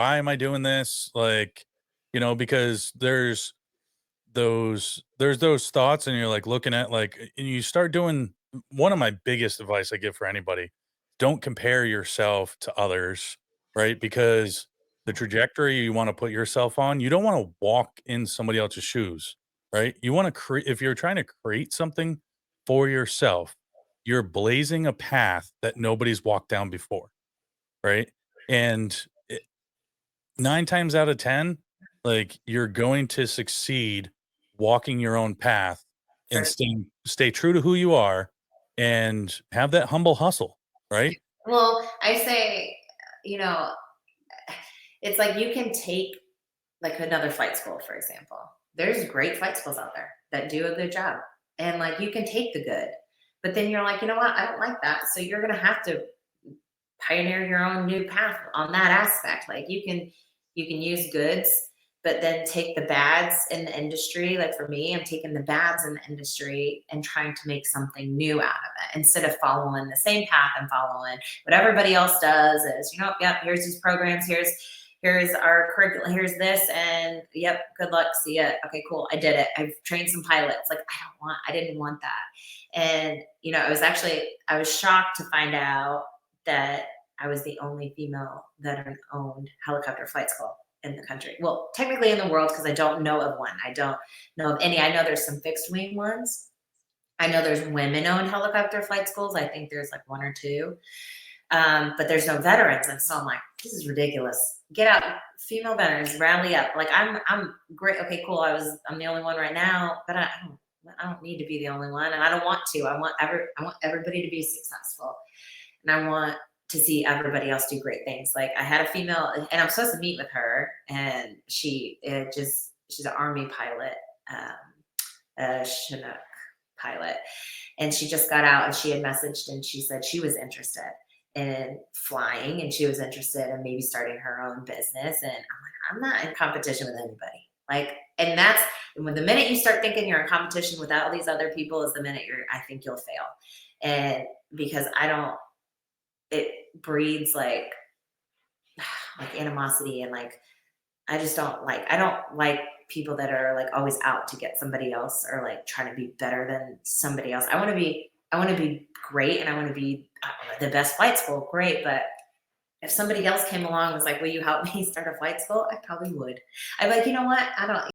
why am I doing this? Like, because there's those thoughts and you're like looking at like and you start doing one of my biggest advice I give for anybody, don't compare yourself to others, right? Because the trajectory you want to put yourself on, you don't want to walk in somebody else's shoes, right? You want to create if you're trying to create something for yourself, you're blazing a path that nobody's walked down before, right? And 9 times out of 10, like, you're going to succeed walking your own path and For stay true to who you are and have that humble hustle, right? Well, I say, you know, it's like you can take like another flight school, for example. There's great flight schools out there that do a good job. And like you can take the good, but then you're like, you know what? I don't like that. So you're gonna have to pioneer your own new path on that aspect. Like you can use goods, but then take the bads in the industry. Like for me, I'm taking the bads in the industry and trying to make something new out of it instead of following the same path and following what everybody else does is, yep, here's these programs, here's our curriculum, here's this, and yep, good luck, see ya. Okay, cool, I did it. I've trained some pilots. Like I didn't want that. And I was shocked to find out that I was the only female veteran owned helicopter flight school in the country. Well, technically in the world, because I don't know of one. I don't know of any. I know there's some fixed wing ones. I know there's women owned helicopter flight schools. I think there's like one or two. But there's no veterans. And so I'm like, this is ridiculous. Get out, female veterans, rally up. Like I'm great. Okay, cool. I'm the only one right now, but I don't need to be the only one, and I don't want to. I want everybody to be successful, and I want to see everybody else do great things. Like I had a female, and I'm supposed to meet with her, and she's an army pilot, a Chinook pilot, and she just got out, and she had messaged, and she said she was interested in flying, and she was interested in maybe starting her own business. And I'm like, I'm not in competition with anybody. Like, and that's when the minute you start thinking you're in competition with all these other people is the minute I think you'll fail. And because it breeds like animosity, and like I don't like people that are like always out to get somebody else or like trying to be better than somebody else. I want to be great, and I want to be the best flight school, great. But if somebody else came along and was like, will you help me start a flight school? I probably would. I'm like, you know what? I don't